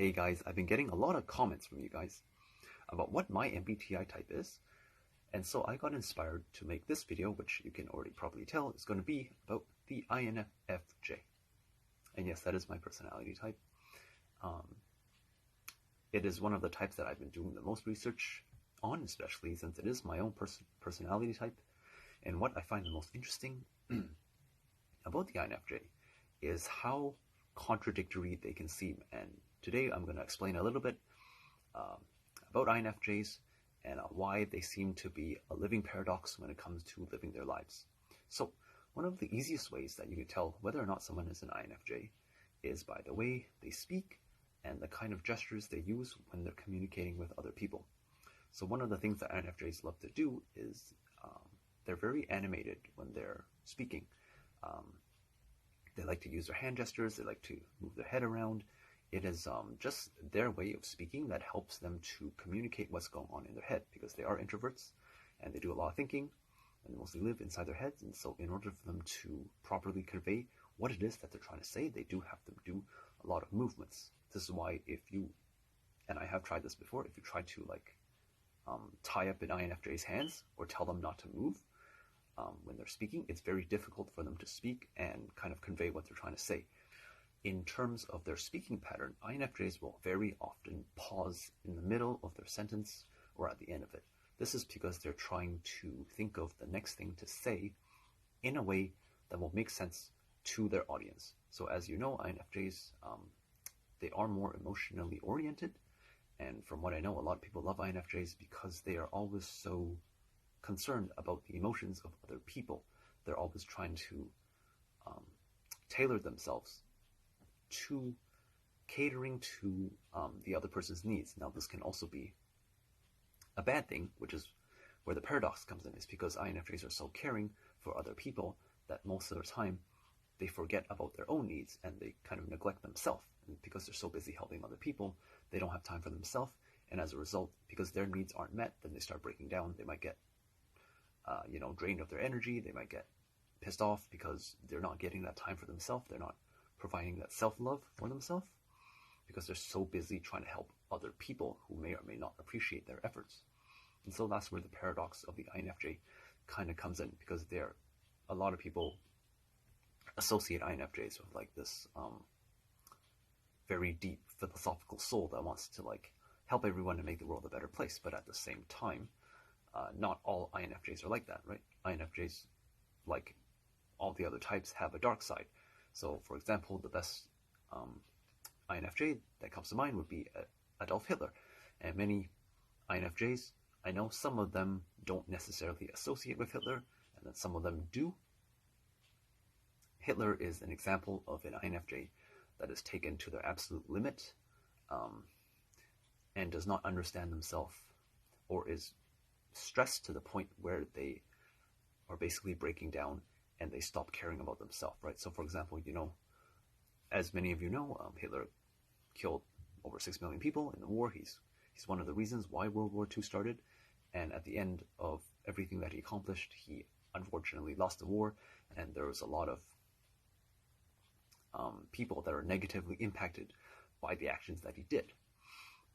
Hey guys, I've been getting a lot of comments from you guys about what my MBTI type is, and so I got inspired to make this video, which you can already probably tell is going to be about the INFJ. And yes, that is my personality type. It is one of the types that I've been doing the most research on, especially since it is my own personality type. And what I find the most interesting about the INFJ is how contradictory they can seem. And today I'm going to explain a little bit about INFJs and why they seem to be a living paradox when it comes to living their lives. So one of the easiest ways that you can tell whether or not someone is an INFJ is by the way they speak and the kind of gestures they use when they're communicating with other people. So one of the things that INFJs love to do is they're very animated when they're speaking. They like to use their hand gestures, they like to move their head around. It is just their way of speaking that helps them to communicate what's going on in their head, because they are introverts and they do a lot of thinking and they mostly live inside their heads. And so in order for them to properly convey what it is that they're trying to say, they do have to do a lot of movements. This is why if you, and I have tried this before, if you try to tie up an INFJ's hands or tell them not to move when they're speaking, it's very difficult for them to speak and kind of convey what they're trying to say. In terms of their speaking pattern, INFJs will very often pause in the middle of their sentence or at the end of it. This is because they're trying to think of the next thing to say in a way that will make sense to their audience. So as you know, INFJs, they are more emotionally oriented. And from what I know, a lot of people love INFJs because they are always so concerned about the emotions of other people. They're always trying to tailor themselves to catering to the other person's needs. Now, this can also be a bad thing, which is where the paradox comes in, is because INFJs are so caring for other people that most of the time they forget about their own needs and they kind of neglect themselves. And because they're so busy helping other people, they don't have time for themselves. And as a result, because their needs aren't met, then they start breaking down. They might get drained of their energy. They might get pissed off because they're not getting that time for themselves. They're not providing that self-love for themselves because they're so busy trying to help other people who may or may not appreciate their efforts. And so that's where the paradox of the INFJ kind of comes in, because a lot of people associate INFJs with this very deep philosophical soul that wants to help everyone to make the world a better place. But at the same time, not all INFJs are like that, right? INFJs, like all the other types, have a dark side. So, for example, the best INFJ that comes to mind would be Adolf Hitler. And many INFJs, I know some of them don't necessarily associate with Hitler, and then some of them do. Hitler is an example of an INFJ that is taken to their absolute limit and does not understand themselves, or is stressed to the point where they are basically breaking down and they stop caring about themselves, right? So for example, as many of you know, Hitler killed over 6 million people in the war. He's one of the reasons why World War II started. And at the end of everything that he accomplished, he unfortunately lost the war, and there was a lot of people that are negatively impacted by the actions that he did.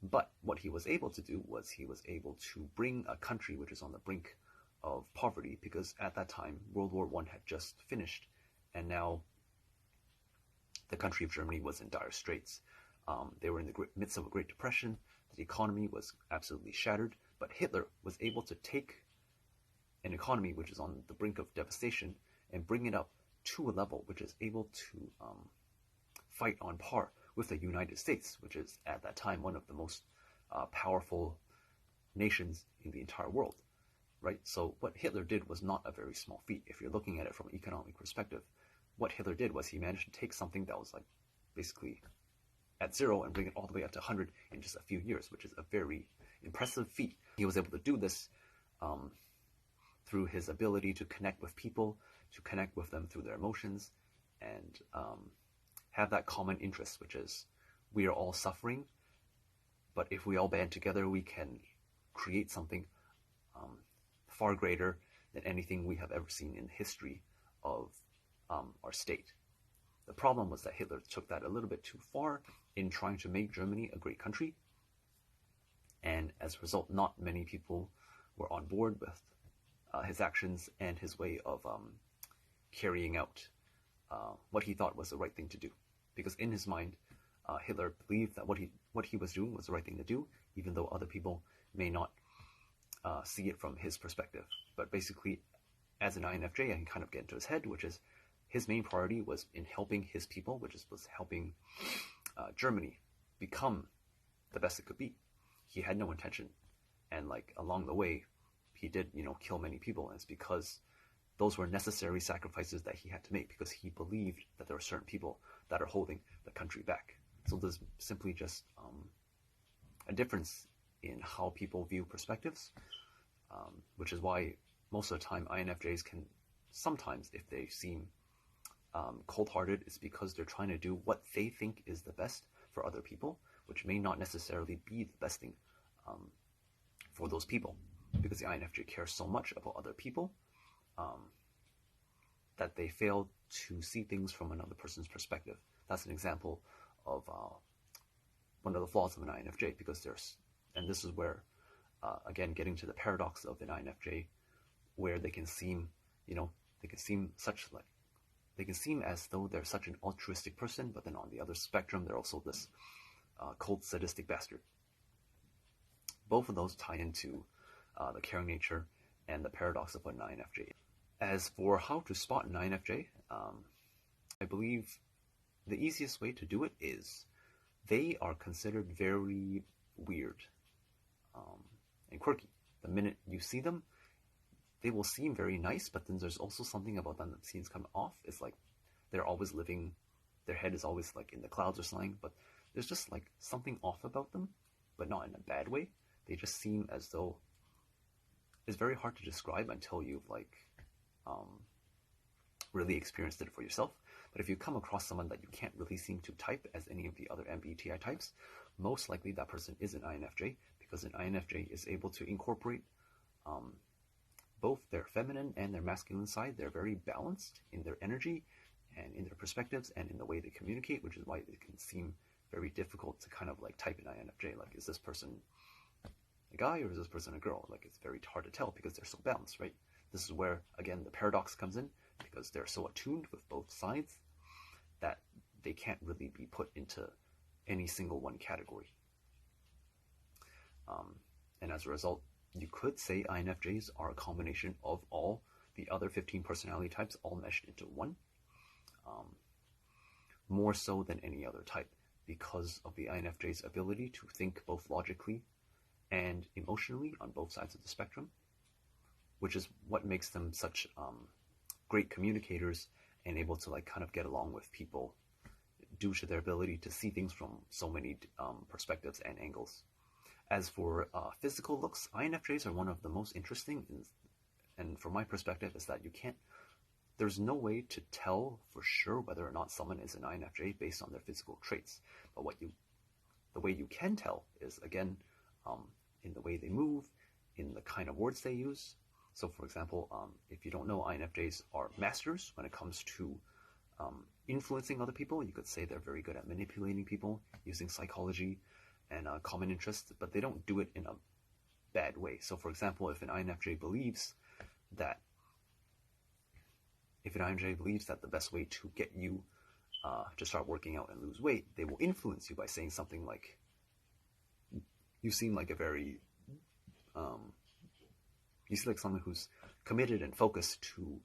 But what he was able to do was he was able to bring a country which is on the brink of poverty, because at that time World War I had just finished, and now the country of Germany was in dire straits. They were in the midst of a Great Depression. The economy was absolutely shattered, but Hitler was able to take an economy which is on the brink of devastation and bring it up to a level which is able to fight on par with the United States, which is at that time one of the most powerful nations in the entire world, right? So what Hitler did was not a very small feat. If you're looking at it from an economic perspective, what Hitler did was he managed to take something that was basically at zero and bring it all the way up to 100 in just a few years, which is a very impressive feat. He was able to do this through his ability to connect with people, to connect with them through their emotions, and have that common interest, which is we are all suffering, but if we all band together, we can create something far greater than anything we have ever seen in the history of our state. The problem was that Hitler took that a little bit too far, in trying to make Germany a great country. And as a result, not many people were on board with his actions and his way of carrying out what he thought was the right thing to do. Because in his mind, Hitler believed that what he was doing was the right thing to do, even though other people may not see it from his perspective. But basically, as an INFJ, I can kind of get into his head, which is his main priority was in helping his people, which was helping Germany become the best it could be. He had no intention, and like along the way, he did kill many people, and it's because those were necessary sacrifices that he had to make, because he believed that there are certain people that are holding the country back. So there's simply just a difference in how people view perspectives, which is why most of the time INFJs can sometimes, if they seem cold-hearted, it's because they're trying to do what they think is the best for other people, which may not necessarily be the best thing for those people, because the INFJ cares so much about other people that they fail to see things from another person's perspective. That's an example of one of the flaws of an INFJ, because and this is where, again, getting to the paradox of an INFJ, where they can seem, they can seem as though they're such an altruistic person, but then on the other spectrum, they're also this cold, sadistic bastard. Both of those tie into the caring nature and the paradox of an INFJ. As for how to spot an INFJ, I believe the easiest way to do it is they are considered very weird and quirky. The minute you see them, they will seem very nice, but then there's also something about them that seems kind of off. It's like they're always living, their head is always like in the clouds or something, but there's just like something off about them, but not in a bad way. They just seem as though, it's very hard to describe until you've like really experienced it for yourself. But if you come across someone that you can't really seem to type as any of the other MBTI types, most likely that person is an INFJ, because an INFJ is able to incorporate both their feminine and their masculine side. They're very balanced in their energy and in their perspectives and in the way they communicate, which is why it can seem very difficult to kind of like type an INFJ. Like, is this person a guy or is this person a girl? Like, it's very hard to tell because they're so balanced, right? This is where, again, the paradox comes in, because they're so attuned with both sides that they can't really be put into any single one category. And as a result, you could say INFJs are a combination of all the other 15 personality types all meshed into one, more so than any other type, because of the INFJ's ability to think both logically and emotionally on both sides of the spectrum, which is what makes them such great communicators and able to like kind of get along with people due to their ability to see things from so many perspectives and angles. As for physical looks, INFJs are one of the most interesting, and from my perspective is that there's no way to tell for sure whether or not someone is an INFJ based on their physical traits. But the way you can tell is, again, in the way they move, in the kind of words they use. So for example, if you don't know, INFJs are masters when it comes to influencing other people. You could say they're very good at manipulating people using psychology and common interests, but they don't do it in a bad way. So for example, if an INFJ believes that the best way to get you to start working out and lose weight, they will influence you by saying something like, you seem like you seem like someone who's committed and focused to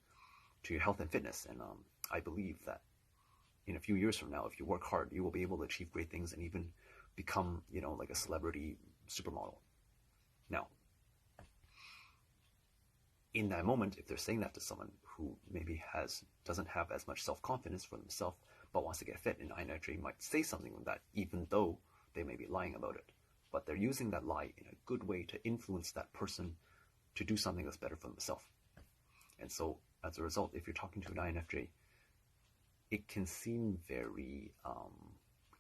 your health and fitness, and I believe that in a few years from now, if you work hard, you will be able to achieve great things and even become, like a celebrity supermodel. Now, in that moment, if they're saying that to someone who maybe doesn't have as much self-confidence for themselves but wants to get fit, an INFJ might say something like that, even though they may be lying about it. But they're using that lie in a good way to influence that person to do something that's better for themselves. And so, as a result, if you're talking to an INFJ, it can seem very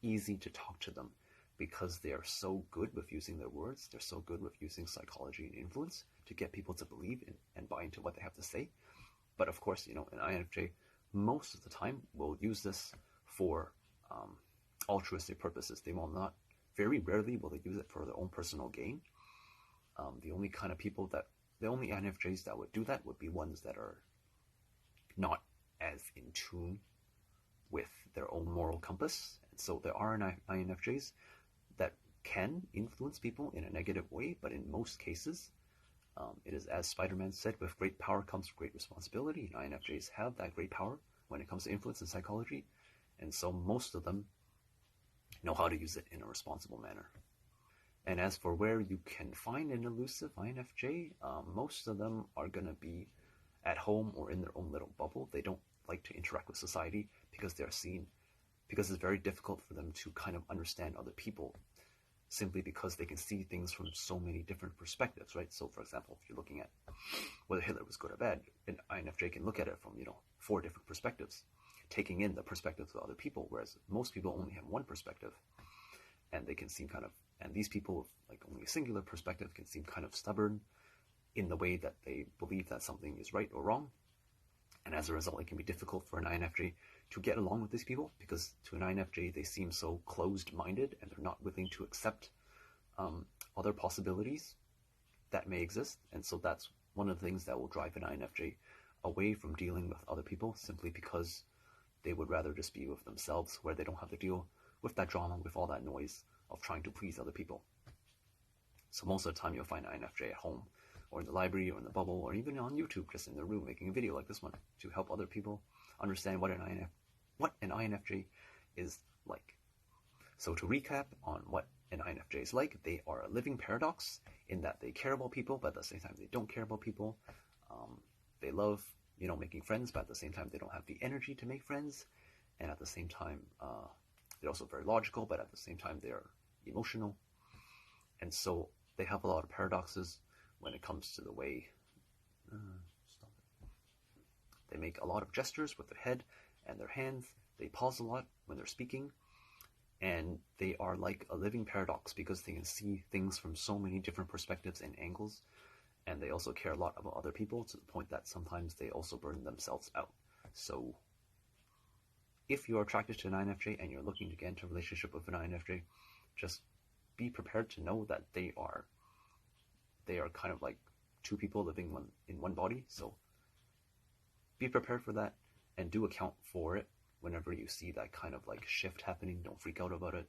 easy to talk to them, because they are so good with using their words, they're so good with using psychology and influence to get people to believe in and buy into what they have to say. But of course, an INFJ most of the time will use this for altruistic purposes. They will not, very rarely will they use it for their own personal gain. The only INFJs that would do that would be ones that are not as in tune with their own moral compass. And so there are INFJs that can influence people in a negative way, but in most cases, it is as Spider-Man said, with great power comes great responsibility. And INFJs have that great power when it comes to influence and psychology, and so most of them know how to use it in a responsible manner. And as for where you can find an elusive INFJ, most of them are going to be at home or in their own little bubble. They don't like to interact with society because because it's very difficult for them to kind of understand other people, simply because they can see things from so many different perspectives, right? So for example, if you're looking at whether Hitler was good or bad, an INFJ can look at it from 4 different perspectives, taking in the perspectives of other people, whereas most people only have one perspective, and they can seem and these people with like only a singular perspective can seem kind of stubborn in the way that they believe that something is right or wrong. And as a result, it can be difficult for an INFJ to get along with these people, because to an INFJ, they seem so closed-minded and they're not willing to accept other possibilities that may exist. And so that's one of the things that will drive an INFJ away from dealing with other people, simply because they would rather just be with themselves, where they don't have to deal with that drama, with all that noise of trying to please other people. So most of the time you'll find an INFJ at home, or in the library, or in the bubble, or even on YouTube, just in their room making a video like this one, to help other people understand what an INFJ is like. So to recap on what an INFJ is like, they are a living paradox in that they care about people, but at the same time they don't care about people. They love making friends, but at the same time they don't have the energy to make friends. And at the same time, they're also very logical, but at the same time they're emotional. And so they have a lot of paradoxes when it comes to the way they make a lot of gestures with their head and their hands. They pause a lot when they're speaking, and they are like a living paradox because they can see things from so many different perspectives and angles. And they also care a lot about other people, to the point that sometimes they also burn themselves out. So if you're attracted to an INFJ and you're looking to get into a relationship with an INFJ, just be prepared to know that they are kind of like 2 people living in one body. So be prepared for that, and do account for it whenever you see that kind of like shift happening. Don't freak out about it,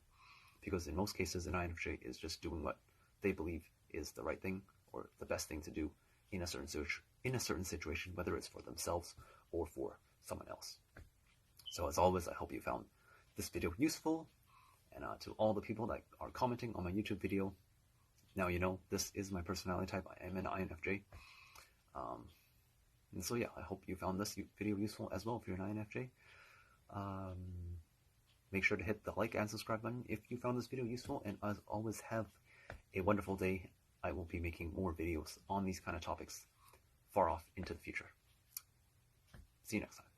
because in most cases an INFJ is just doing what they believe is the right thing or the best thing to do in a certain situation, whether it's for themselves or for someone else. So as always, I hope you found this video useful, and to all the people that are commenting on my YouTube video, now you know this is my personality type. I am an INFJ. And so yeah, I hope you found this video useful as well if you're an INFJ. Make sure to hit the like and subscribe button if you found this video useful, and as always, have a wonderful day. I will be making more videos on these kind of topics far off into the future. See you next time.